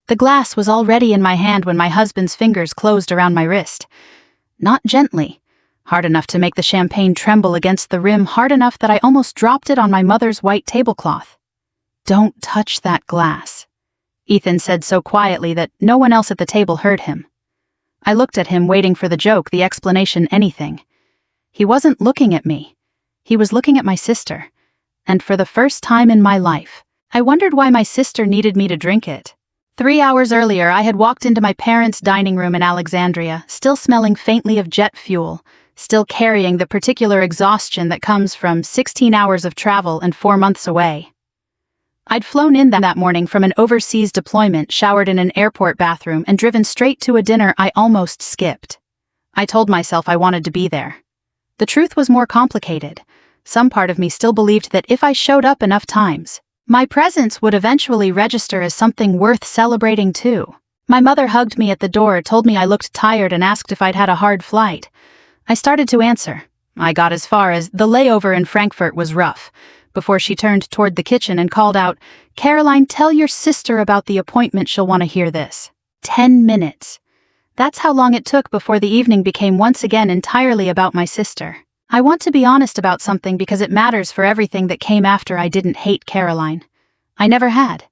The glass was already in my hand when my husband's fingers closed around my wrist. Not gently, hard enough to make the champagne tremble against the rim, hard enough that I almost dropped it on my mother's white tablecloth. "Don't touch that glass," Ethan said so quietly that no one else at the table heard him. I looked at him, waiting for the joke, the explanation, anything. He wasn't looking at me. He was looking at my sister. And for the first time in my life, I wondered why my sister needed me to drink it. 3 hours earlier, I had walked into my parents' dining room in Alexandria, still smelling faintly of jet fuel, still carrying the particular exhaustion that comes from 16 hours of travel and 4 months away. I'd flown in that morning from an overseas deployment, showered in an airport bathroom, and driven straight to a dinner I almost skipped. I told myself I wanted to be there. The truth was more complicated. Some part of me still believed that if I showed up enough times, my presence would eventually register as something worth celebrating too. My mother hugged me at the door, told me I looked tired, and asked if I'd had a hard flight. I started to answer. I got as far as "the layover in Frankfurt was rough," before she turned toward the kitchen and called out, "Caroline, tell your sister about the appointment, she'll want to hear this." 10 minutes. That's how long it took before the evening became once again entirely about my sister. I want to be honest about something because it matters for everything that came after. I didn't hate Caroline. I never had.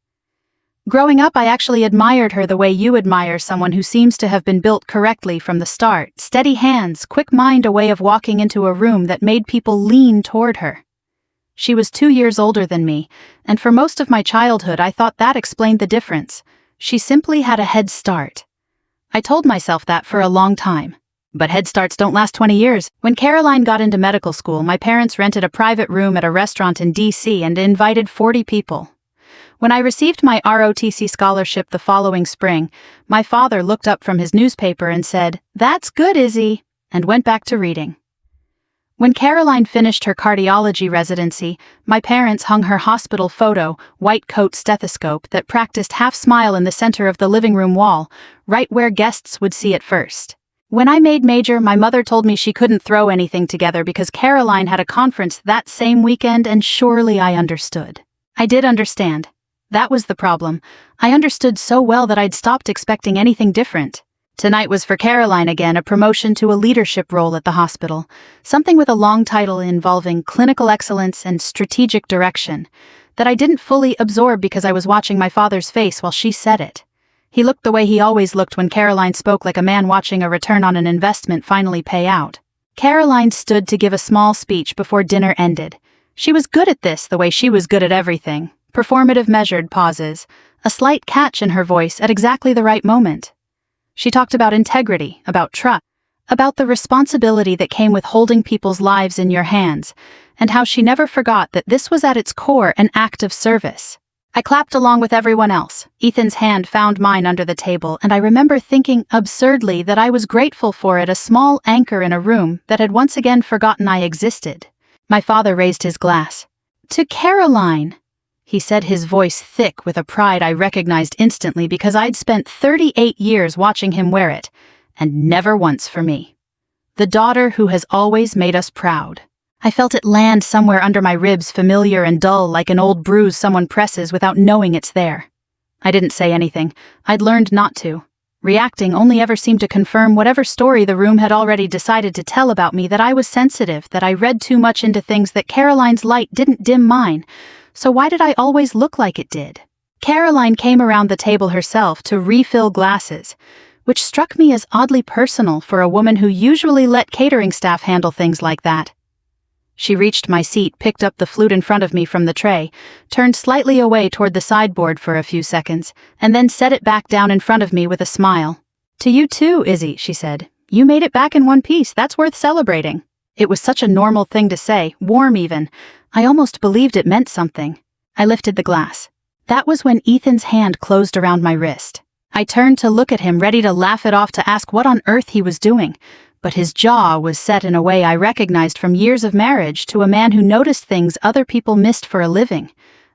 Growing up, I actually admired her the way you admire someone who seems to have been built correctly from the start. Steady hands, quick mind, a way of walking into a room that made people lean toward her. She was 2 years older than me, and for most of my childhood I thought that explained the difference. She simply had a head start. I told myself that for a long time. But head starts don't last 20 years. When Caroline got into medical school, my parents rented a private room at a restaurant in D.C. and invited 40 people. When I received my ROTC scholarship the following spring, my father looked up from his newspaper and said, "That's good, Izzy," and went back to reading. When Caroline finished her cardiology residency, my parents hung her hospital photo, white coat, stethoscope, that practiced half-smile in the center of the living room wall, right where guests would see it first. When I made major, my mother told me she couldn't throw anything together because Caroline had a conference that same weekend, and surely I understood. I did understand. That was the problem. I understood so well that I'd stopped expecting anything different. Tonight was for Caroline again, a promotion to a leadership role at the hospital, something with a long title involving clinical excellence and strategic direction, that I didn't fully absorb because I was watching my father's face while she said it. He looked the way he always looked when Caroline spoke, like a man watching a return on an investment finally pay out. Caroline stood to give a small speech before dinner ended. She was good at this the way she was good at everything. Performative, measured pauses, a slight catch in her voice at exactly the right moment. She talked about integrity, about trust, about the responsibility that came with holding people's lives in your hands, and how she never forgot that this was at its core an act of service. I clapped along with everyone else. Ethan's hand found mine under the table, and I remember thinking absurdly that I was grateful for it, a small anchor in a room that had once again forgotten I existed. My father raised his glass. "To Caroline," he said, his voice thick with a pride I recognized instantly because I'd spent 38 years watching him wear it, and never once for me. The daughter who has always made us proud. I felt it land somewhere under my ribs, familiar and dull, like an old bruise someone presses without knowing it's there. I didn't say anything. I'd learned not to. Reacting only ever seemed to confirm whatever story the room had already decided to tell about me, that I was sensitive, that I read too much into things, that Caroline's light didn't dim mine. So why did I always look like it did? Caroline came around the table herself to refill glasses, which struck me as oddly personal for a woman who usually let catering staff handle things like that. She reached my seat, picked up the flute in front of me from the tray, turned slightly away toward the sideboard for a few seconds, and then set it back down in front of me with a smile. "To you too, Izzy," she said. "You made it back in one piece. That's worth celebrating." It was such a normal thing to say, warm even. I almost believed it meant something. I lifted the glass. That was when Ethan's hand closed around my wrist. I turned to look at him, ready to laugh it off, to ask what on earth he was doing. But his jaw was set in a way I recognized from years of marriage to a man who noticed things other people missed for a living.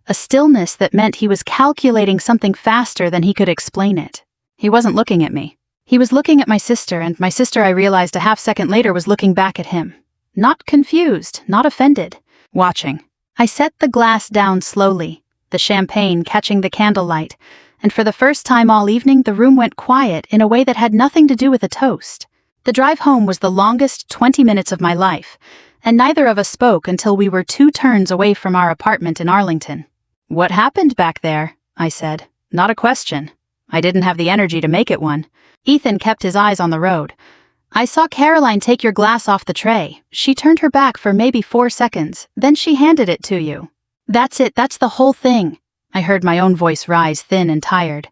A stillness that meant he was calculating something faster than he could explain it. He wasn't looking at me. He was looking at my sister, and my sister, I realized a half second later, was looking back at him. Not confused, not offended. Watching. I set the glass down slowly, the champagne catching the candlelight, And for the first time all evening, the room went quiet in a way that had nothing to do with a toast. The drive home was the longest 20 minutes of my life, and neither of us spoke until we were 2 turns away from our apartment in Arlington. "What happened back there?" I said. Not a question. I didn't have the energy to make it one. Ethan kept his eyes on the road. "I saw Caroline take your glass off the tray. She turned her back for maybe 4 seconds, then she handed it to you." "That's it, that's the whole thing." I heard my own voice rise thin and tired.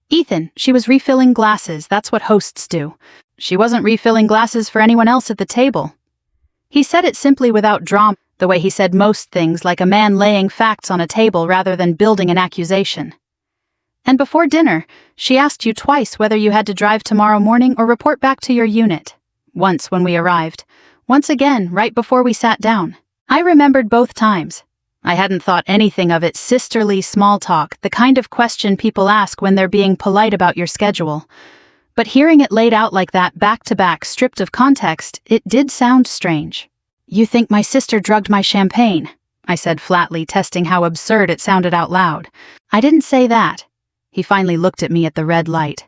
"Ethan, she was refilling glasses, that's what hosts do. She wasn't refilling glasses for anyone else at the table." He said it simply without drama, the way he said most things, like a man laying facts on a table rather than building an accusation. "And before dinner, she asked you twice whether you had to drive tomorrow morning or report back to your unit. Once when we arrived. Once again right before we sat down. I remembered both times. I hadn't thought anything of it sisterly small talk, the kind of question people ask when they're being polite about your schedule. But hearing it laid out like that, back-to-back, stripped of context, it did sound strange. "You think my sister drugged my champagne?" I said flatly, testing how absurd it sounded out loud. "I didn't say that." He finally looked at me at the red light.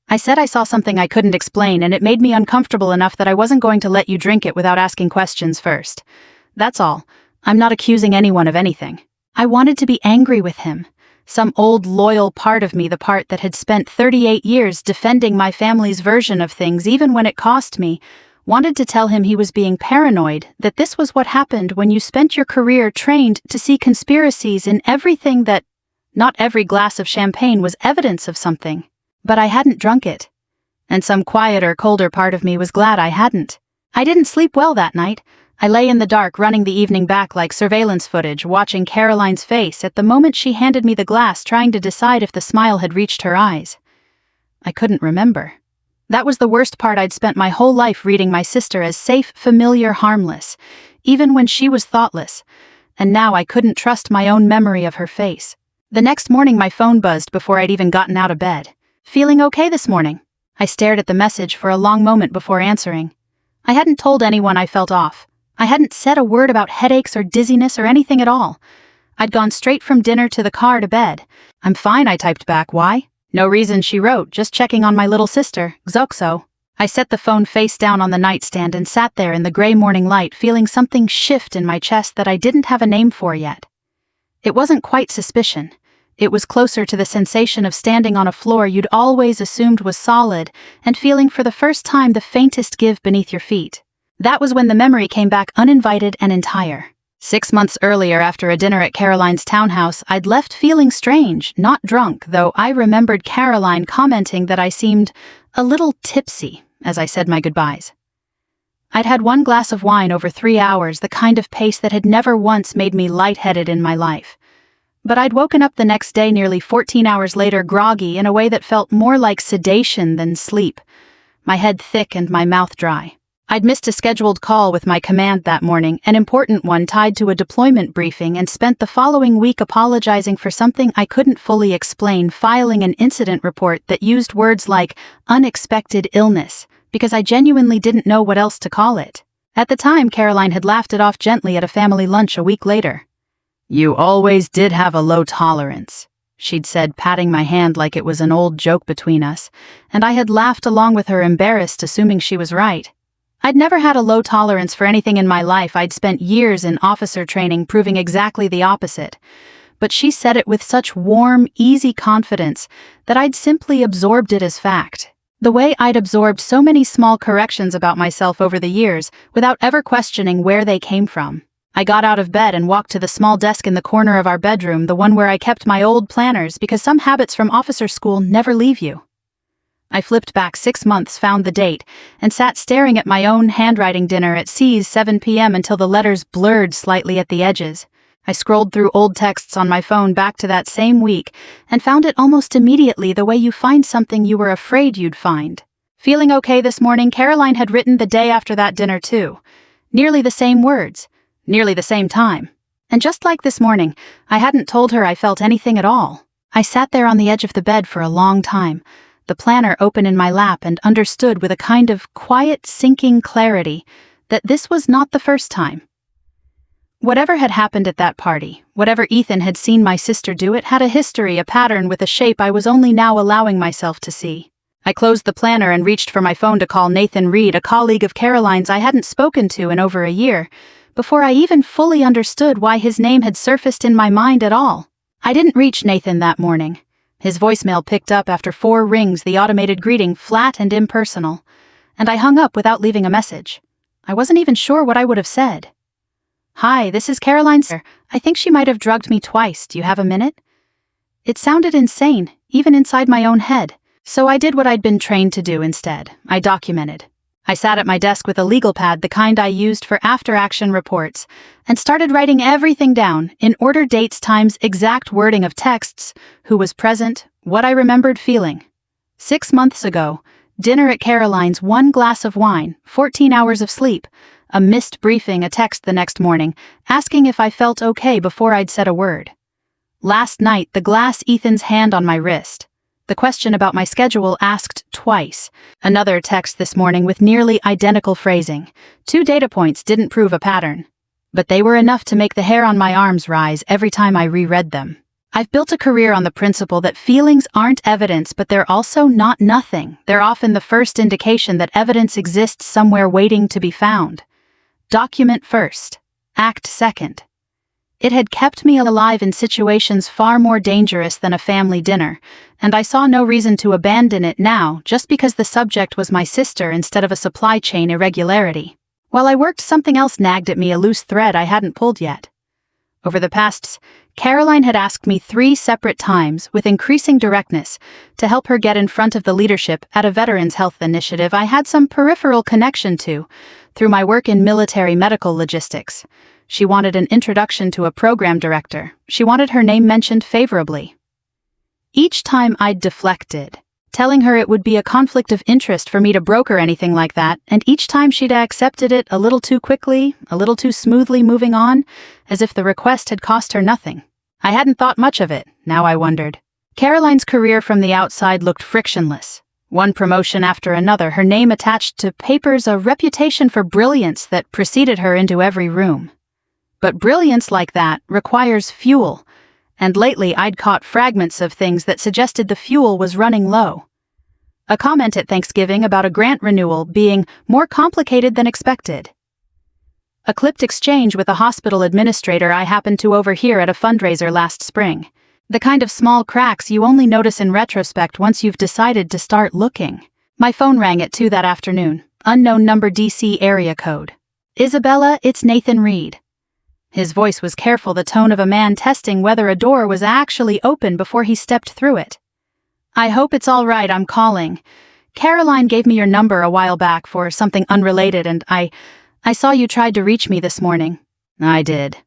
"I said I saw something I couldn't explain, and it made me uncomfortable enough that I wasn't going to let you drink it without asking questions first. That's all. I'm not accusing anyone of anything." I wanted to be angry with him. Some old loyal part of me, the part that had spent 38 years defending my family's version of things even when it cost me, wanted to tell him he was being paranoid, that this was what happened when you spent your career trained to see conspiracies in everything, that not every glass of champagne was evidence of something. But I hadn't drunk it. And some quieter, colder part of me was glad I hadn't. I didn't sleep well that night. I lay in the dark, running the evening back like surveillance footage, watching Caroline's face at the moment she handed me the glass, trying to decide if the smile had reached her eyes. I couldn't remember. That was the worst part. I'd spent my whole life reading my sister as safe, familiar, harmless, even when she was thoughtless, and now I couldn't trust my own memory of her face. The next morning my phone buzzed before I'd even gotten out of bed. "Feeling okay this morning?" I stared at the message for a long moment before answering. I hadn't told anyone I felt off. I hadn't said a word about headaches or dizziness or anything at all. I'd gone straight from dinner to the car to bed. "I'm fine," I typed back. "Why?" "No reason," she wrote, "just checking on my little sister, Xoxo." I set the phone face down on the nightstand and sat there in the gray morning light, feeling something shift in my chest that I didn't have a name for yet. It wasn't quite suspicion. It was closer to the sensation of standing on a floor you'd always assumed was solid and feeling for the first time the faintest give beneath your feet. That was when the memory came back uninvited and entire. 6 months earlier, after a dinner at Caroline's townhouse, I'd left feeling strange, not drunk, though I remembered Caroline commenting that I seemed a little tipsy as I said my goodbyes. I'd had 1 glass of wine over 3 hours, the kind of pace that had never once made me lightheaded in my life. But I'd woken up the next day, nearly 14 hours later, groggy in a way that felt more like sedation than sleep, my head thick and my mouth dry. I'd missed a scheduled call with my command that morning, an important one tied to a deployment briefing, and spent the following week apologizing for something I couldn't fully explain, filing an incident report that used words like unexpected illness, because I genuinely didn't know what else to call it. At the time, Caroline had laughed it off gently at a family lunch a week later. "You always did have a low tolerance," she'd said, patting my hand like it was an old joke between us, and I had laughed along with her, embarrassed, assuming she was right. I'd never had a low tolerance for anything in my life. I'd spent years in officer training proving exactly the opposite. But she said it with such warm, easy confidence that I'd simply absorbed it as fact. The way I'd absorbed so many small corrections about myself over the years without ever questioning where they came from. I got out of bed and walked to the small desk in the corner of our bedroom, the one where I kept my old planners, because some habits from officer school never leave you. I flipped back 6 months, found the date, and sat staring at my own handwriting dinner at C's 7 p.m. until the letters blurred slightly at the edges. I scrolled through old texts on my phone back to that same week and found it almost immediately, the way you find something you were afraid you'd find. "Feeling okay this morning?" Caroline had written the day after that dinner too. Nearly the same words, nearly the same time. And just like this morning, I hadn't told her I felt anything at all. I sat there on the edge of the bed for a long time, the planner open in my lap, and understood with a kind of quiet, sinking clarity that this was not the first time. Whatever had happened at that party, whatever Ethan had seen my sister do, it had a history, a pattern with a shape I was only now allowing myself to see. I closed the planner and reached for my phone to call Nathan Reed, a colleague of Caroline's I hadn't spoken to in over a year, before I even fully understood why his name had surfaced in my mind at all. I didn't reach Nathan that morning. His voicemail picked up after 4 rings, the automated greeting flat and impersonal, and I hung up without leaving a message. I wasn't even sure what I would have said. "Hi, this is Caroline, sir. I think she might have drugged me twice. Do you have a minute?" It sounded insane, even inside my own head, so I did what I'd been trained to do instead. I documented. I sat at my desk with a legal pad, the kind I used for after-action reports, and started writing everything down, in order, dates, times, exact wording of texts, who was present, what I remembered feeling. 6 months ago, dinner at Caroline's, 1 glass of wine, 14 hours of sleep, a missed briefing, a text the next morning, asking if I felt okay before I'd said a word. Last night, the glass, Ethan's hand on my wrist. The question about my schedule asked twice. Another text this morning with nearly identical phrasing. 2 data points didn't prove a pattern, but they were enough to make the hair on my arms rise every time I reread them. I've built a career on the principle that feelings aren't evidence, but they're also not nothing. They're often the first indication that evidence exists somewhere waiting to be found. Document first, act second. It had kept me alive in situations far more dangerous than a family dinner, and I saw no reason to abandon it now just because the subject was my sister instead of a supply chain irregularity. While I worked, something else nagged at me, a loose thread I hadn't pulled yet. Over the past, Caroline had asked me 3 separate times, with increasing directness, to help her get in front of the leadership at a veterans' health initiative I had some peripheral connection to, through my work in military medical logistics. She wanted an introduction to a program director. She wanted her name mentioned favorably. Each time I'd deflected, telling her it would be a conflict of interest for me to broker anything like that, and each time she'd accepted it a little too quickly, a little too smoothly, moving on, as if the request had cost her nothing. I hadn't thought much of it, now I wondered. Caroline's career from the outside looked frictionless. 1 promotion after another, her name attached to papers, a reputation for brilliance that preceded her into every room. But brilliance like that requires fuel, and lately I'd caught fragments of things that suggested the fuel was running low. A comment at Thanksgiving about a grant renewal being more complicated than expected. A clipped exchange with a hospital administrator I happened to overhear at a fundraiser last spring. The kind of small cracks you only notice in retrospect once you've decided to start looking. My phone rang at 2 that afternoon. Unknown number, DC area code. "Isabella, it's Nathan Reed." His voice was careful, the tone of a man testing whether a door was actually open before he stepped through it. "I hope it's all right, I'm calling. Caroline gave me your number a while back for something unrelated, and I saw you tried to reach me this morning." "I did."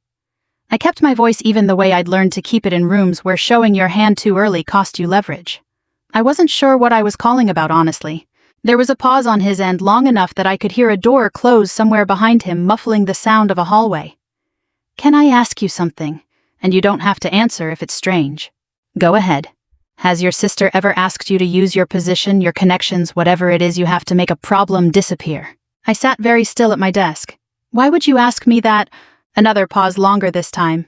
I kept my voice even the way I'd learned to keep it in rooms where showing your hand too early cost you leverage. I wasn't sure what I was calling about, honestly. There was a pause on his end, long enough that I could hear a door close somewhere behind him, muffling the sound of a hallway. "Can I ask you something? And you don't have to answer if it's strange." "Go ahead. Has your sister ever asked you to use your position, your connections, whatever it is you have to make a problem disappear?" I sat very still at my desk. "Why would you ask me that?" Another pause, longer this time.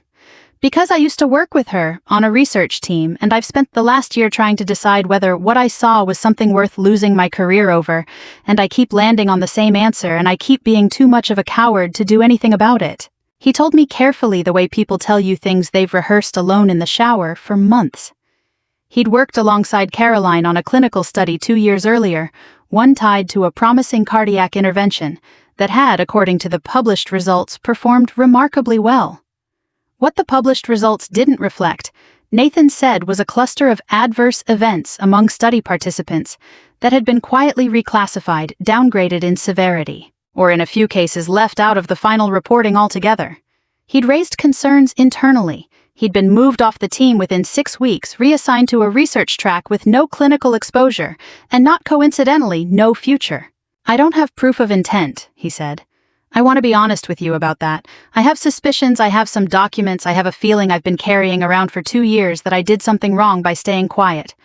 "Because I used to work with her on a research team, and I've spent the last year trying to decide whether what I saw was something worth losing my career over, and I keep landing on the same answer, and I keep being too much of a coward to do anything about it." He told me carefully, the way people tell you things they've rehearsed alone in the shower for months. He'd worked alongside Caroline on a clinical study 2 years earlier, one tied to a promising cardiac intervention that had, according to the published results, performed remarkably well. What the published results didn't reflect, Nathan said, was a cluster of adverse events among study participants that had been quietly reclassified, downgraded in severity, or in a few cases left out of the final reporting altogether. He'd raised concerns internally. He'd been moved off the team within 6 weeks, reassigned to a research track with no clinical exposure, and not coincidentally, no future. "I don't have proof of intent," he said. "I want to be honest with you about that. I have suspicions, I have some documents, I have a feeling I've been carrying around for 2 years that I did something wrong by staying quiet.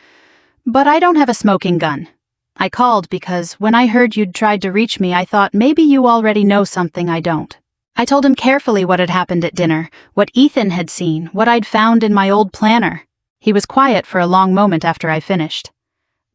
But I don't have a smoking gun. I called because when I heard you'd tried to reach me, I thought maybe you already know something I don't." I told him carefully what had happened at dinner, what Ethan had seen, what I'd found in my old planner. He was quiet for a long moment after I finished.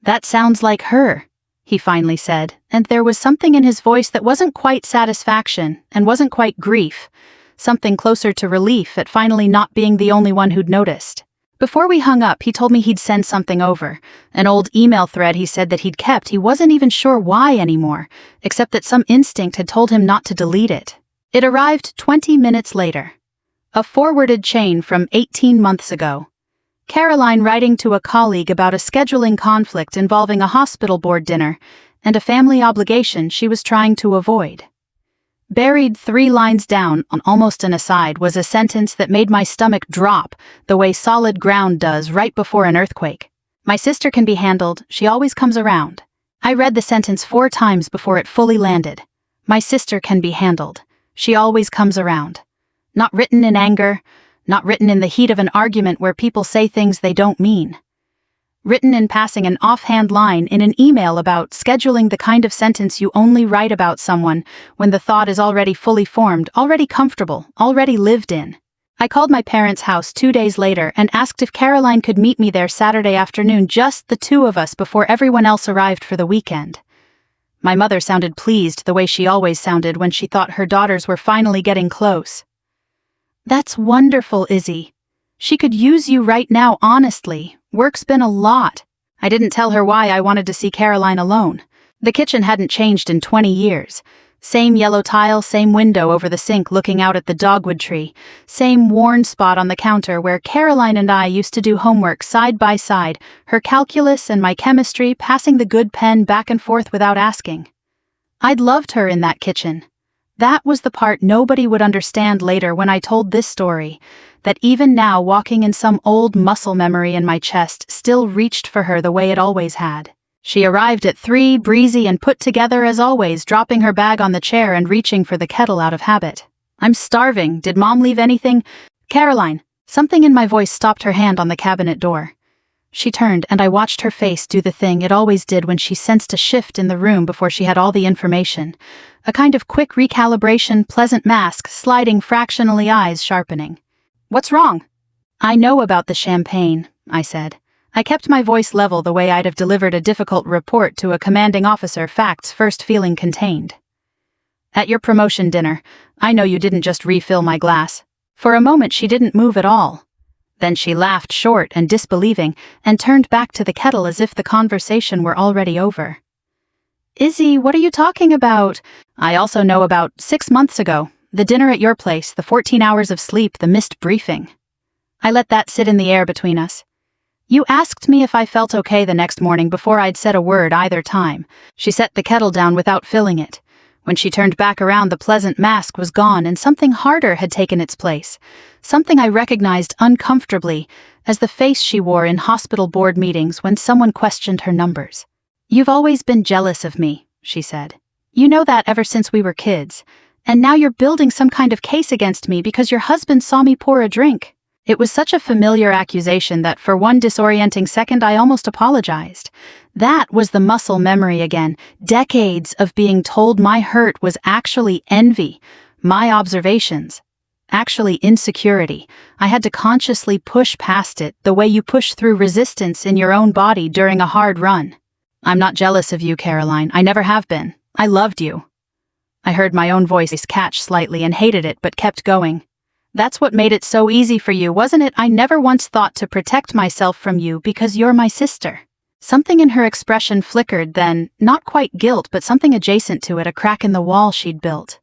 "That sounds like her," he finally said, and there was something in his voice that wasn't quite satisfaction and wasn't quite grief, something closer to relief at finally not being the only one who'd noticed. Before we hung up, he told me he'd send something over, an old email thread he said that he'd kept. He wasn't even sure why anymore, except that some instinct had told him not to delete it. It arrived 20 minutes later. A forwarded chain from 18 months ago. Caroline writing to a colleague about a scheduling conflict involving a hospital board dinner and a family obligation she was trying to avoid. Buried 3 lines down, on almost an aside, was a sentence that made my stomach drop the way solid ground does right before an earthquake. "My sister can be handled, she always comes around." I read the sentence 4 times before it fully landed. My sister can be handled. She always comes around. Not written in anger, not written in the heat of an argument where people say things they don't mean. Written in passing an offhand line in an email about scheduling, the kind of sentence you only write about someone when the thought is already fully formed, already comfortable, already lived in. I called my parents' house 2 days later and asked if Caroline could meet me there Saturday afternoon, just the 2 of us before everyone else arrived for the weekend. My mother sounded pleased the way she always sounded when she thought her daughters were finally getting close. "That's wonderful, Izzy. She could use you right now, honestly. Work's been a lot." I didn't tell her why I wanted to see Caroline alone. The kitchen hadn't changed in 20 years. Same yellow tile, same window over the sink looking out at the dogwood tree, same worn spot on the counter where Caroline and I used to do homework side by side, her calculus and my chemistry, passing the good pen back and forth without asking. I'd loved her in that kitchen. That was the part nobody would understand later when I told this story, that even now, walking in some old muscle memory in my chest, still reached for her the way it always had. She arrived at 3, breezy and put together as always, dropping her bag on the chair and reaching for the kettle out of habit. "I'm starving. Did Mom leave anything?" "Caroline." Something in my voice stopped her hand on the cabinet door. She turned, and I watched her face do the thing it always did when she sensed a shift in the room before she had all the information. A kind of quick recalibration, pleasant mask, sliding fractionally, eyes sharpening. "What's wrong?" "I know about the champagne," I said. I kept my voice level, the way I'd have delivered a difficult report to a commanding officer, facts first, feeling contained. "At your promotion dinner, I know you didn't just refill my glass." For a moment she didn't move at all. Then she laughed, short and disbelieving, and turned back to the kettle as if the conversation were already over. "Izzy, what are you talking about?" "I also know about 6 months ago. The dinner at your place, the 14 hours of sleep, the missed briefing." I let that sit in the air between us. "You asked me if I felt okay the next morning before I'd said a word either time." She set the kettle down without filling it. When she turned back around, the pleasant mask was gone and something harder had taken its place. Something I recognized uncomfortably as the face she wore in hospital board meetings when someone questioned her numbers. "You've always been jealous of me," she said. "You know that ever since we were kids. And now you're building some kind of case against me because your husband saw me pour a drink." It was such a familiar accusation that for one disorienting second I almost apologized. That was the muscle memory again, decades of being told my hurt was actually envy, my observations, actually insecurity. I had to consciously push past it, the way you push through resistance in your own body during a hard run. "I'm not jealous of you, Caroline. I never have been. I loved you." I heard my own voice catch slightly and hated it, but kept going. "That's what made it so easy for you, wasn't it? I never once thought to protect myself from you because you're my sister." Something in her expression flickered then, not quite guilt, but something adjacent to it, a crack in the wall she'd built.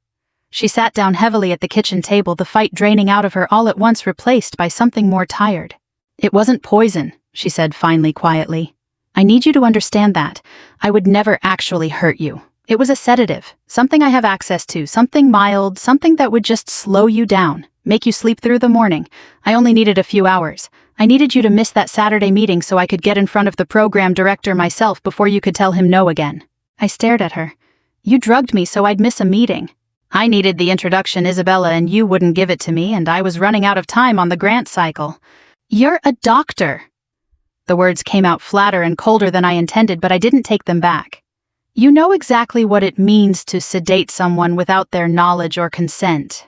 She sat down heavily at the kitchen table, the fight draining out of her all at once, replaced by something more tired. "It wasn't poison," she said finally, quietly. "I need you to understand that. I would never actually hurt you. It was a sedative, something I have access to, something mild, something that would just slow you down, make you sleep through the morning. I only needed a few hours. I needed you to miss that Saturday meeting so I could get in front of the program director myself before you could tell him no again." I stared at her. "You drugged me so I'd miss a meeting. I needed the introduction, Isabella, and you wouldn't give it to me, and I was running out of time on the grant cycle." "You're a doctor." The words came out flatter and colder than I intended, but I didn't take them back. "You know exactly what it means to sedate someone without their knowledge or consent."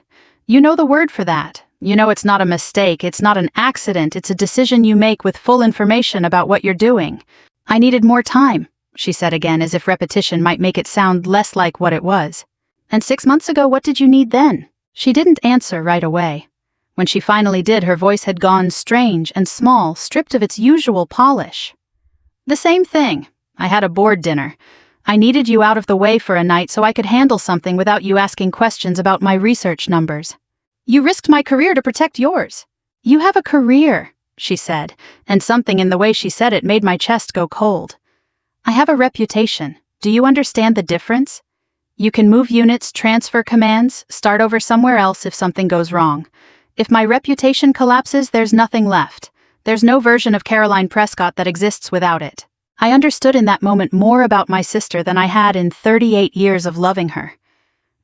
You know the word for that. You know it's not a mistake, it's not an accident, it's a decision you make with full information about what you're doing. I needed more time, she said again, as if repetition might make it sound less like what it was. And 6 months ago, what did you need then? She didn't answer right away. When she finally did, her voice had gone strange and small, stripped of its usual polish. The same thing. I had a board dinner. I needed you out of the way for a night so I could handle something without you asking questions about my research numbers. You risked my career to protect yours. You have a career, she said, and something in the way she said it made my chest go cold. I have a reputation. Do you understand the difference? You can move units, transfer commands, start over somewhere else if something goes wrong. If my reputation collapses, there's nothing left. There's no version of Caroline Prescott that exists without it. I understood in that moment more about my sister than I had in 38 years of loving her.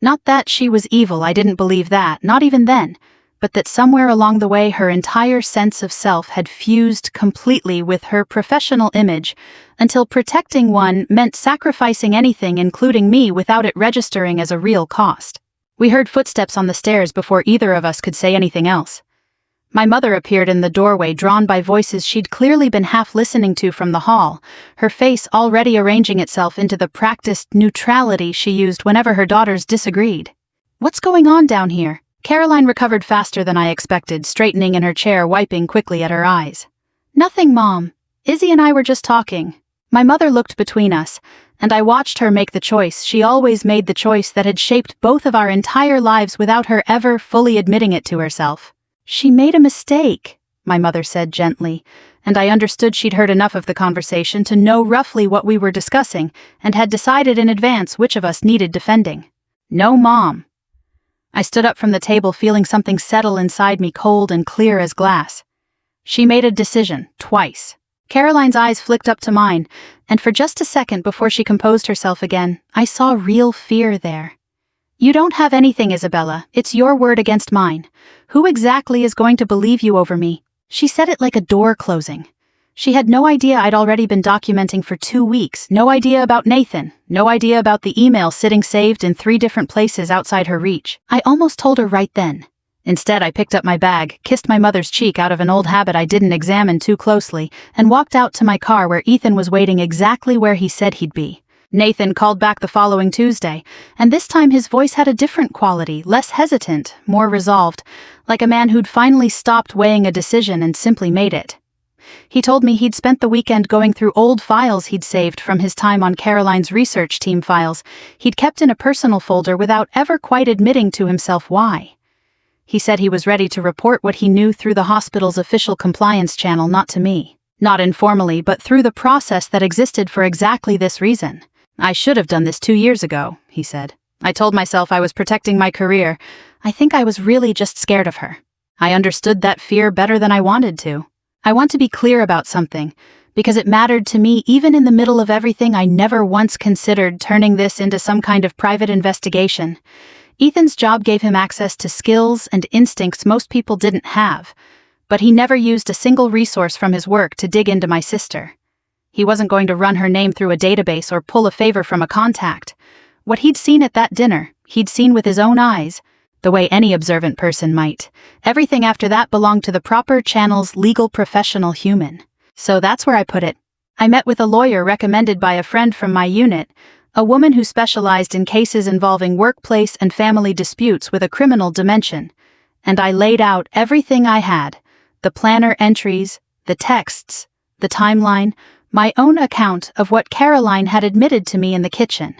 Not that she was evil, I didn't believe that, not even then, but that somewhere along the way her entire sense of self had fused completely with her professional image, until protecting one meant sacrificing anything, including me, without it registering as a real cost. We heard footsteps on the stairs before either of us could say anything else. My mother appeared in the doorway, drawn by voices she'd clearly been half listening to from the hall, her face already arranging itself into the practiced neutrality she used whenever her daughters disagreed. What's going on down here? Caroline recovered faster than I expected, straightening in her chair, wiping quickly at her eyes. Nothing, Mom. Izzy and I were just talking. My mother looked between us, and I watched her make the choice. She always made the choice that had shaped both of our entire lives without her ever fully admitting it to herself. She made a mistake, my mother said gently, and I understood she'd heard enough of the conversation to know roughly what we were discussing and had decided in advance which of us needed defending. No, Mom. I stood up from the table, feeling something settle inside me, cold and clear as glass. She made a decision, twice. Caroline's eyes flicked up to mine, and for just a second before she composed herself again, I saw real fear there. You don't have anything, Isabella. It's your word against mine. Who exactly is going to believe you over me? She said it like a door closing. She had no idea I'd already been documenting for 2 weeks, no idea about Nathan, no idea about the email sitting saved in 3 different places outside her reach. I almost told her right then. Instead, I picked up my bag, kissed my mother's cheek out of an old habit I didn't examine too closely, and walked out to my car where Ethan was waiting exactly where he said he'd be. Nathan called back the following Tuesday, and this time his voice had a different quality, less hesitant, more resolved, like a man who'd finally stopped weighing a decision and simply made it. He told me he'd spent the weekend going through old files he'd saved from his time on Caroline's research team, files he'd kept in a personal folder without ever quite admitting to himself why. He said he was ready to report what he knew through the hospital's official compliance channel, not to me. Not informally, but through the process that existed for exactly this reason. I should have done this 2 years ago, he said. I told myself I was protecting my career. I think I was really just scared of her. I understood that fear better than I wanted to. I want to be clear about something, because it mattered to me even in the middle of everything. I never once considered turning this into some kind of private investigation. Ethan's job gave him access to skills and instincts most people didn't have, but he never used a single resource from his work to dig into my sister. He wasn't going to run her name through a database or pull a favor from a contact. What he'd seen at that dinner, he'd seen with his own eyes, the way any observant person might. Everything after that belonged to the proper channel's legal professional human. So that's where I put it. I met with a lawyer recommended by a friend from my unit, a woman who specialized in cases involving workplace and family disputes with a criminal dimension, and I laid out everything I had, the planner entries, the texts, the timeline, my own account of what Caroline had admitted to me in the kitchen.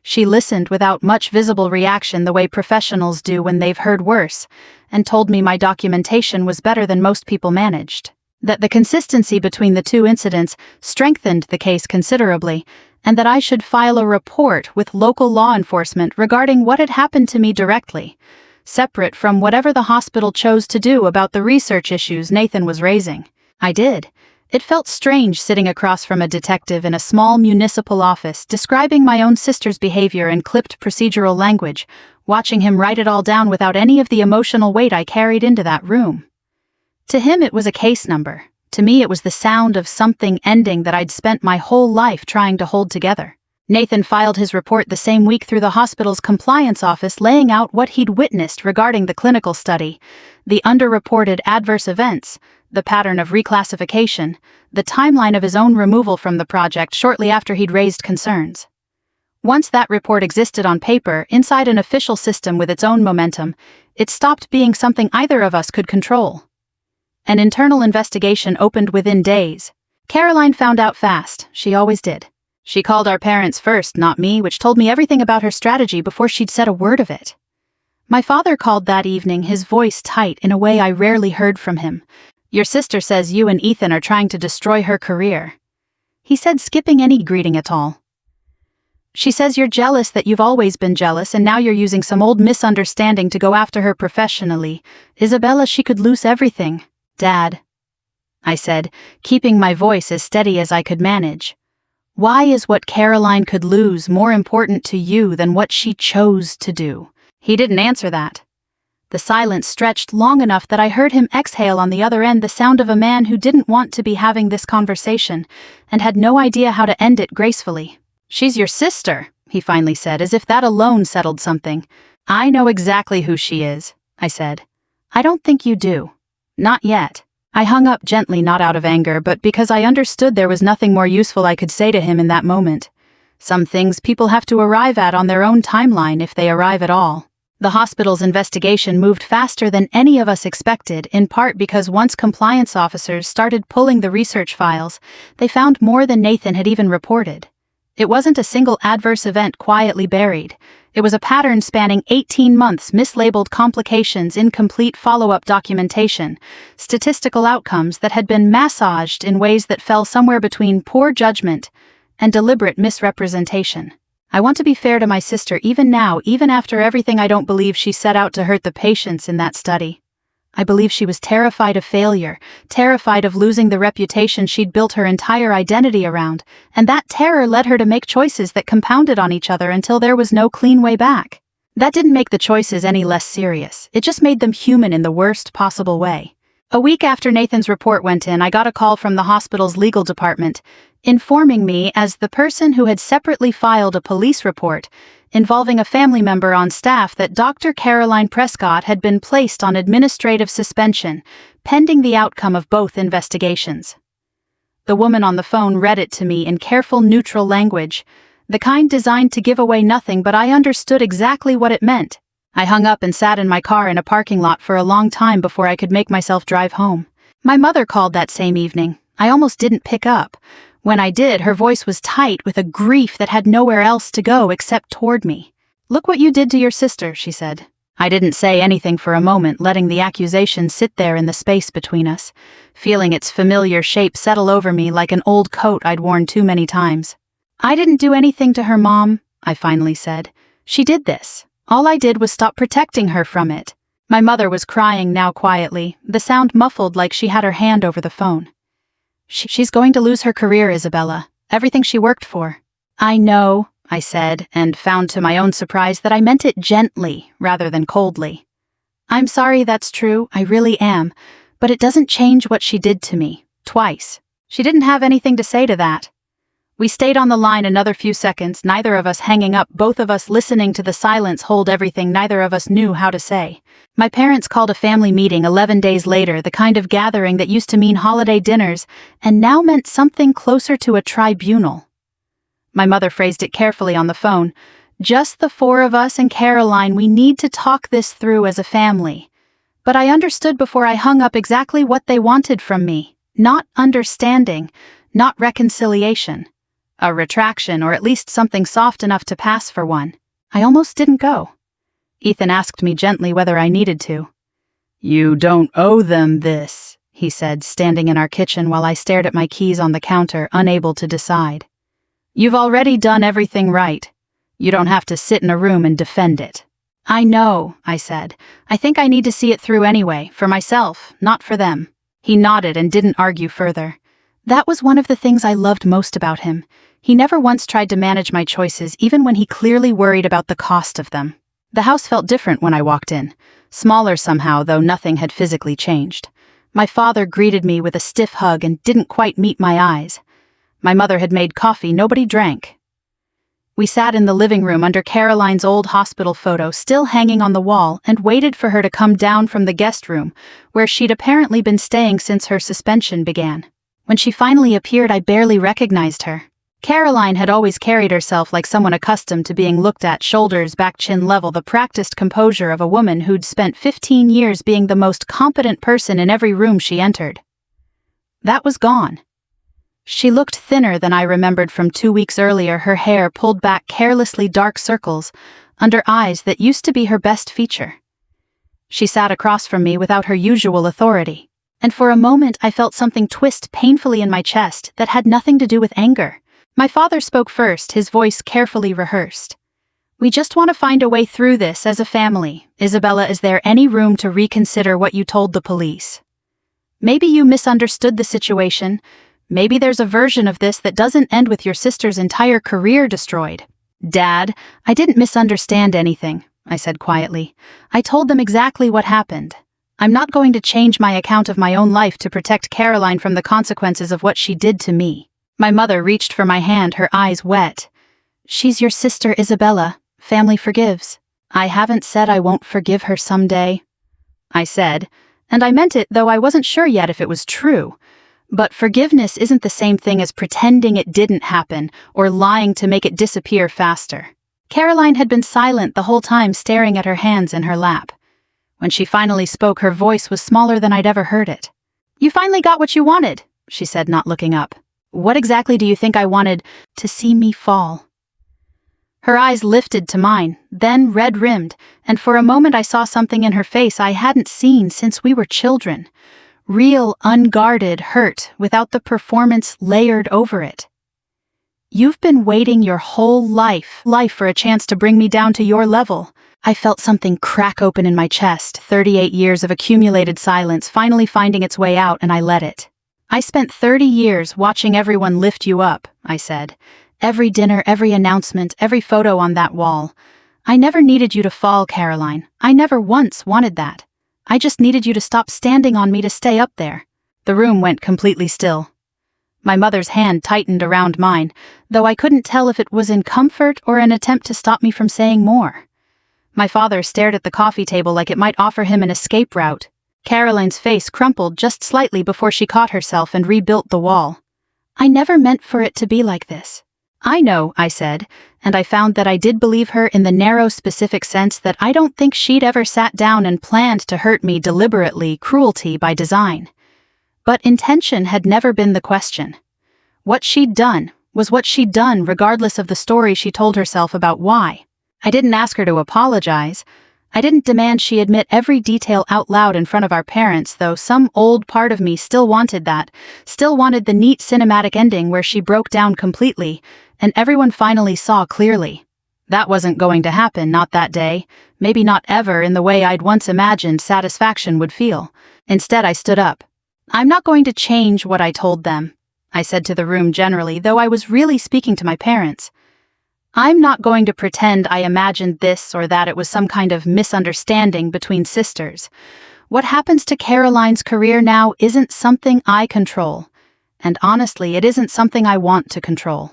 She listened without much visible reaction, the way professionals do when they've heard worse, and told me my documentation was better than most people managed. That the consistency between the 2 incidents strengthened the case considerably, and that I should file a report with local law enforcement regarding what had happened to me directly, separate from whatever the hospital chose to do about the research issues Nathan was raising. I did. It felt strange sitting across from a detective in a small municipal office, describing my own sister's behavior in clipped procedural language, watching him write it all down without any of the emotional weight I carried into that room. To him it was a case number. To me it was the sound of something ending that I'd spent my whole life trying to hold together. Nathan filed his report the same week through the hospital's compliance office, laying out what he'd witnessed regarding the clinical study, the underreported adverse events, the pattern of reclassification, the timeline of his own removal from the project shortly after he'd raised concerns. Once that report existed on paper, inside an official system with its own momentum, it stopped being something either of us could control. An internal investigation opened within days. Caroline found out fast, she always did. She called our parents first, not me, which told me everything about her strategy before she'd said a word of it. My father called that evening, his voice tight in a way I rarely heard from him. "Your sister says you and Ethan are trying to destroy her career," he said, skipping any greeting at all. "She says you're jealous that you've always been jealous and now you're using some old misunderstanding to go after her professionally. Isabella, she could lose everything." "Dad," I said, keeping my voice as steady as I could manage, "why is what Caroline could lose more important to you than what she chose to do?" He didn't answer that. The silence stretched long enough that I heard him exhale on the other end, the sound of a man who didn't want to be having this conversation and had no idea how to end it gracefully. "She's your sister," he finally said, as if that alone settled something. "I know exactly who she is," I said. "I don't think you do. Not yet." I hung up gently, not out of anger, but because I understood there was nothing more useful I could say to him in that moment. Some things people have to arrive at on their own timeline, if they arrive at all. The hospital's investigation moved faster than any of us expected, in part because once compliance officers started pulling the research files, they found more than Nathan had even reported. It wasn't a single adverse event quietly buried. It was a pattern spanning 18 months, mislabeled complications, incomplete follow-up documentation, statistical outcomes that had been massaged in ways that fell somewhere between poor judgment and deliberate misrepresentation. I want to be fair to my sister even now, even after everything. I don't believe she set out to hurt the patients in that study. I believe she was terrified of failure, terrified of losing the reputation she'd built her entire identity around, and that terror led her to make choices that compounded on each other until there was no clean way back. That didn't make the choices any less serious, it just made them human in the worst possible way. A week after Nathan's report went in, I got a call from the hospital's legal department, informing me as the person who had separately filed a police report involving a family member on staff that Dr. Caroline Prescott had been placed on administrative suspension, pending the outcome of both investigations. The woman on the phone read it to me in careful, neutral language, the kind designed to give away nothing, but I understood exactly what it meant. I hung up and sat in my car in a parking lot for a long time before I could make myself drive home. My mother called that same evening. I almost didn't pick up. When I did, her voice was tight with a grief that had nowhere else to go except toward me. "Look what you did to your sister," she said. I didn't say anything for a moment, letting the accusation sit there in the space between us, feeling its familiar shape settle over me like an old coat I'd worn too many times. "I didn't do anything to her, Mom," I finally said. "She did this. All I did was stop protecting her from it." My mother was crying now quietly, the sound muffled like she had her hand over the phone. She's going to lose her career, Isabella. Everything she worked for." "I know," I said, and found to my own surprise that I meant it gently rather than coldly. "I'm sorry that's true, I really am, but it doesn't change what she did to me, twice." She didn't have anything to say to that. We stayed on the line another few seconds, neither of us hanging up, both of us listening to the silence hold everything neither of us knew how to say. My parents called a family meeting 11 days later, the kind of gathering that used to mean holiday dinners and now meant something closer to a tribunal. My mother phrased it carefully on the phone. "Just the four of us and Caroline, we need to talk this through as a family." But I understood before I hung up exactly what they wanted from me. Not understanding, not reconciliation. A retraction, or at least something soft enough to pass for one. I almost didn't go. Ethan asked me gently whether I needed to. "You don't owe them this," he said, standing in our kitchen while I stared at my keys on the counter, unable to decide. "You've already done everything right. You don't have to sit in a room and defend it." "I know," I said. "I think I need to see it through anyway, for myself, not for them." He nodded and didn't argue further. That was one of the things I loved most about him. He never once tried to manage my choices, even when he clearly worried about the cost of them. The house felt different when I walked in. Smaller somehow, though nothing had physically changed. My father greeted me with a stiff hug and didn't quite meet my eyes. My mother had made coffee nobody drank. We sat in the living room under Caroline's old hospital photo still hanging on the wall and waited for her to come down from the guest room, where she'd apparently been staying since her suspension began. When she finally appeared, I barely recognized her. Caroline had always carried herself like someone accustomed to being looked at shoulders back, chin level, the practiced composure of a woman who'd spent 15 years being the most competent person in every room she entered. That was gone. She looked thinner than I remembered from 2 weeks earlier, her hair pulled back, carelessly dark circles under eyes that used to be her best feature. She sat across from me without her usual authority, and for a moment I felt something twist painfully in my chest that had nothing to do with anger. My father spoke first, his voice carefully rehearsed. "We just want to find a way through this as a family. Isabella, is there any room to reconsider what you told the police? Maybe you misunderstood the situation. Maybe there's a version of this that doesn't end with your sister's entire career destroyed." "Dad, I didn't misunderstand anything," I said quietly. "I told them exactly what happened. I'm not going to change my account of my own life to protect Caroline from the consequences of what she did to me." My mother reached for my hand, her eyes wet. "She's your sister, Isabella. Family forgives." "I haven't said I won't forgive her someday," I said, and I meant it, though I wasn't sure yet if it was true. But forgiveness isn't the same thing as pretending it didn't happen or lying to make it disappear faster. Caroline had been silent the whole time, staring at her hands in her lap. When she finally spoke, her voice was smaller than I'd ever heard it. "You finally got what you wanted," she said, not looking up. "What exactly do you think I wanted?" "To see me fall." Her eyes lifted to mine, then red-rimmed, and for a moment I saw something in her face I hadn't seen since we were children. Real, unguarded hurt, without the performance layered over it. "You've been waiting your whole life for a chance to bring me down to your level." I felt something crack open in my chest, 38 years of accumulated silence finally finding its way out, and I let it. "I spent 30 years watching everyone lift you up," I said. "Every dinner, every announcement, every photo on that wall. I never needed you to fall, Caroline. I never once wanted that. I just needed you to stop standing on me to stay up there." The room went completely still. My mother's hand tightened around mine, though I couldn't tell if it was in comfort or an attempt to stop me from saying more. My father stared at the coffee table like it might offer him an escape route. Caroline's face crumpled just slightly before she caught herself and rebuilt the wall. "I never meant for it to be like this." "I know," I said, and I found that I did believe her in the narrow, specific sense that I don't think she'd ever sat down and planned to hurt me deliberately, cruelty by design. But intention had never been the question. What she'd done was what she'd done, regardless of the story she told herself about why. I didn't ask her to apologize. I didn't demand she admit every detail out loud in front of our parents, though some old part of me still wanted that, still wanted the neat cinematic ending where she broke down completely, and everyone finally saw clearly. That wasn't going to happen, not that day, maybe not ever in the way I'd once imagined satisfaction would feel. Instead, I stood up. "I'm not going to change what I told them," I said to the room generally, though I was really speaking to my parents. "I'm not going to pretend I imagined this or that it was some kind of misunderstanding between sisters. What happens to Caroline's career now isn't something I control, and honestly, it isn't something I want to control.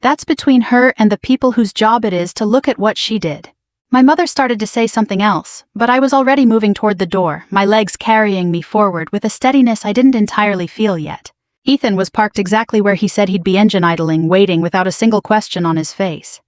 That's between her and the people whose job it is to look at what she did." My mother started to say something else, but I was already moving toward the door, my legs carrying me forward with a steadiness I didn't entirely feel yet. Ethan was parked exactly where he said he'd be, engine idling, waiting without a single question on his face.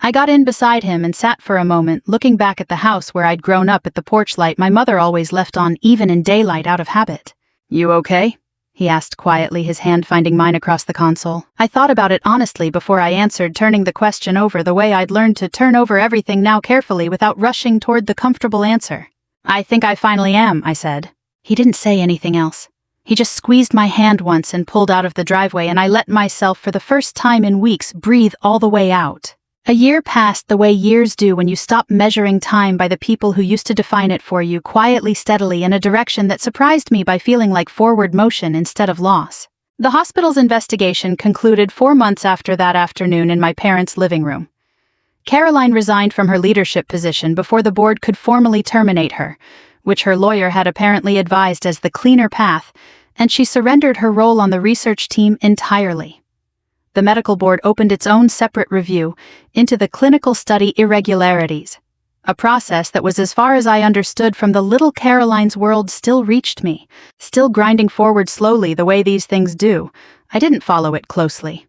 I got in beside him and sat for a moment, looking back at the house where I'd grown up, at the porch light my mother always left on, even in daylight, out of habit. "You okay?" he asked quietly, his hand finding mine across the console. I thought about it honestly before I answered, turning the question over the way I'd learned to turn over everything now, carefully, without rushing toward the comfortable answer. "I think I finally am," I said. He didn't say anything else. He just squeezed my hand once and pulled out of the driveway, and I let myself, for the first time in weeks, breathe all the way out. A year passed the way years do when you stop measuring time by the people who used to define it for you, quietly, steadily, in a direction that surprised me by feeling like forward motion instead of loss. The hospital's investigation concluded 4 months after that afternoon in my parents' living room. Caroline resigned from her leadership position before the board could formally terminate her, which her lawyer had apparently advised as the cleaner path, and she surrendered her role on the research team entirely. the medical board opened its own separate review into the clinical study irregularities. A process that was, as far as I understood from the little Caroline's world, still reached me, still grinding forward slowly the way these things do. I didn't follow it closely.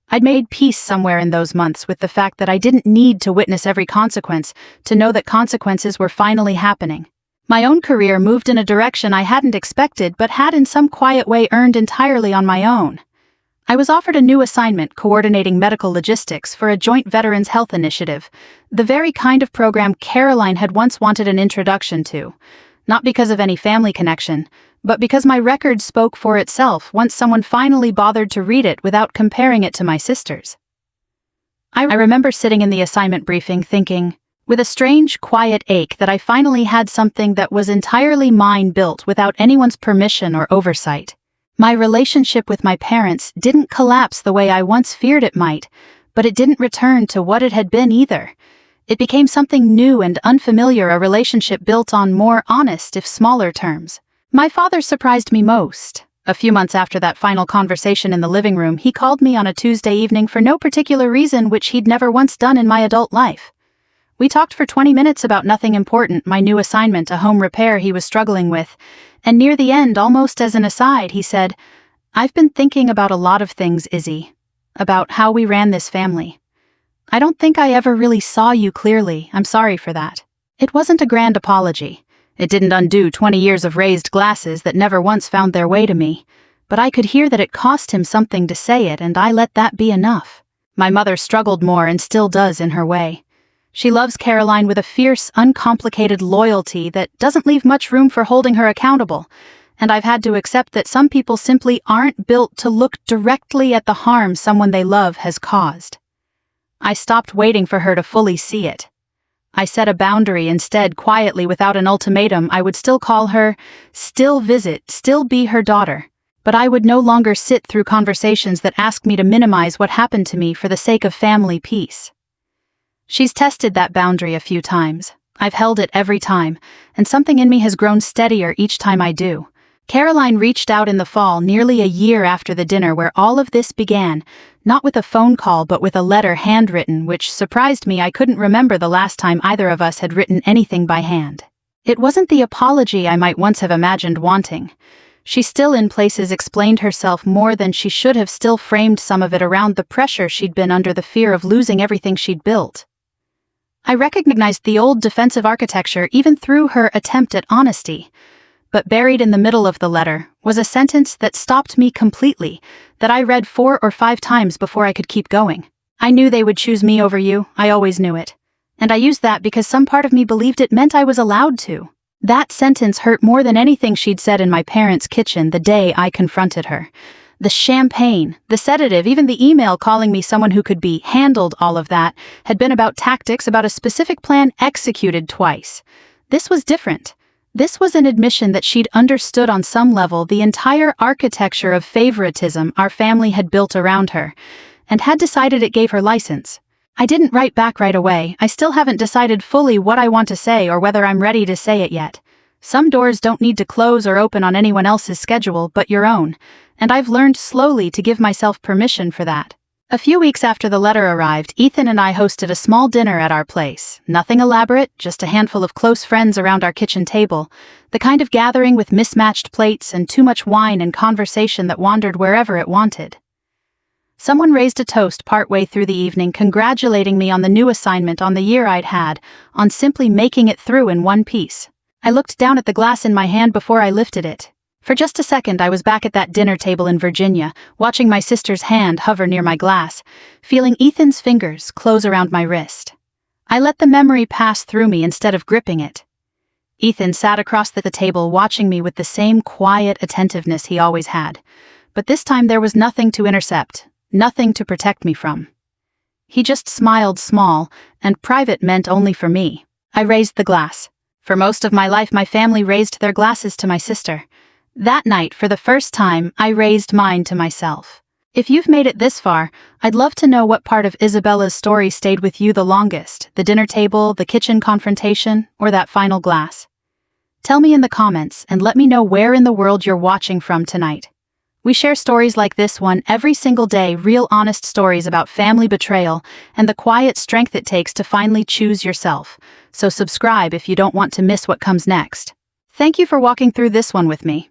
I'd made peace somewhere in those months with the fact that I didn't need to witness every consequence to know that consequences were finally happening. My own career moved in a direction I hadn't expected but had in some quiet way earned entirely on my own. I was offered a new assignment coordinating medical logistics for a joint veterans health initiative, the very kind of program Caroline had once wanted an introduction to, not because of any family connection, but because my record spoke for itself once someone finally bothered to read it without comparing it to my sister's. I remember sitting in the assignment briefing thinking, with a strange, quiet ache, that I finally had something that was entirely mine, built without anyone's permission or oversight. My relationship with my parents didn't collapse the way I once feared it might, but it didn't return to what it had been either. It became something new and unfamiliar, a relationship built on more honest, if smaller, terms. My father surprised me most. A few months after that final conversation in the living room, he called me on a Tuesday evening for no particular reason, which he'd never once done in my adult life. We talked for 20 minutes about nothing important, my new assignment, a home repair he was struggling with, and near the end, almost as an aside, he said, "I've been thinking about a lot of things, Izzy, about how we ran this family. I don't think I ever really saw you clearly. I'm sorry for that." It wasn't a grand apology. It didn't undo 20 years of raised glasses that never once found their way to me, but I could hear that it cost him something to say it, and I let that be enough. My mother struggled more and still does in her way. She loves Caroline with a fierce, uncomplicated loyalty that doesn't leave much room for holding her accountable, and I've had to accept that some people simply aren't built to look directly at the harm someone they love has caused. I stopped waiting for her to fully see it. I set a boundary instead, quietly, without an ultimatum. I would still call her, still visit, still be her daughter, but I would no longer sit through conversations that asked me to minimize what happened to me for the sake of family peace. She's tested that boundary a few times. I've held it every time, and something in me has grown steadier each time I do. Caroline reached out in the fall, nearly a year after the dinner where all of this began, not with a phone call but with a letter handwritten, which surprised me. I couldn't remember the last time either of us had written anything by hand. It wasn't the apology I might once have imagined wanting. She still in places explained herself more than she should have, still framed some of it around the pressure she'd been under, the fear of losing everything she'd built. I recognized the old defensive architecture even through her attempt at honesty. But buried in the middle of the letter was a sentence that stopped me completely, that I read 4 or 5 times before I could keep going. "I knew they would choose me over you. I always knew it. And I used that because some part of me believed it meant I was allowed to." That sentence hurt more than anything she'd said in my parents' kitchen the day I confronted her. The champagne, the sedative, even the email calling me someone who could be handled, all of that had been about tactics, about a specific plan executed twice. This was different. This was an admission that she'd understood on some level the entire architecture of favoritism our family had built around her, and had decided it gave her license. I didn't write back right away. I still haven't decided fully what I want to say or whether I'm ready to say it yet. Some doors don't need to close or open on anyone else's schedule but your own, and I've learned slowly to give myself permission for that. A few weeks after the letter arrived, Ethan and I hosted a small dinner at our place. Nothing elaborate, just a handful of close friends around our kitchen table, the kind of gathering with mismatched plates and too much wine and conversation that wandered wherever it wanted. Someone raised a toast partway through the evening, congratulating me on the new assignment, on the year I'd had, on simply making it through in one piece. I looked down at the glass in my hand before I lifted it. For just a second I was back at that dinner table in Virginia, watching my sister's hand hover near my glass, feeling Ethan's fingers close around my wrist. I let the memory pass through me instead of gripping it. Ethan sat across the table watching me with the same quiet attentiveness he always had, but this time there was nothing to intercept, nothing to protect me from. He just smiled, small, and private meant only for me. I raised the glass. For most of my life my family raised their glasses to my sister. That night, for the first time, I raised mine to myself. If you've made it this far, I'd love to know what part of Isabella's story stayed with you the longest, the dinner table, the kitchen confrontation, or that final glass. Tell me in the comments and let me know where in the world you're watching from tonight. We share stories like this one every single day, real honest stories about family betrayal and the quiet strength it takes to finally choose yourself. So subscribe if you don't want to miss what comes next. Thank you for walking through this one with me.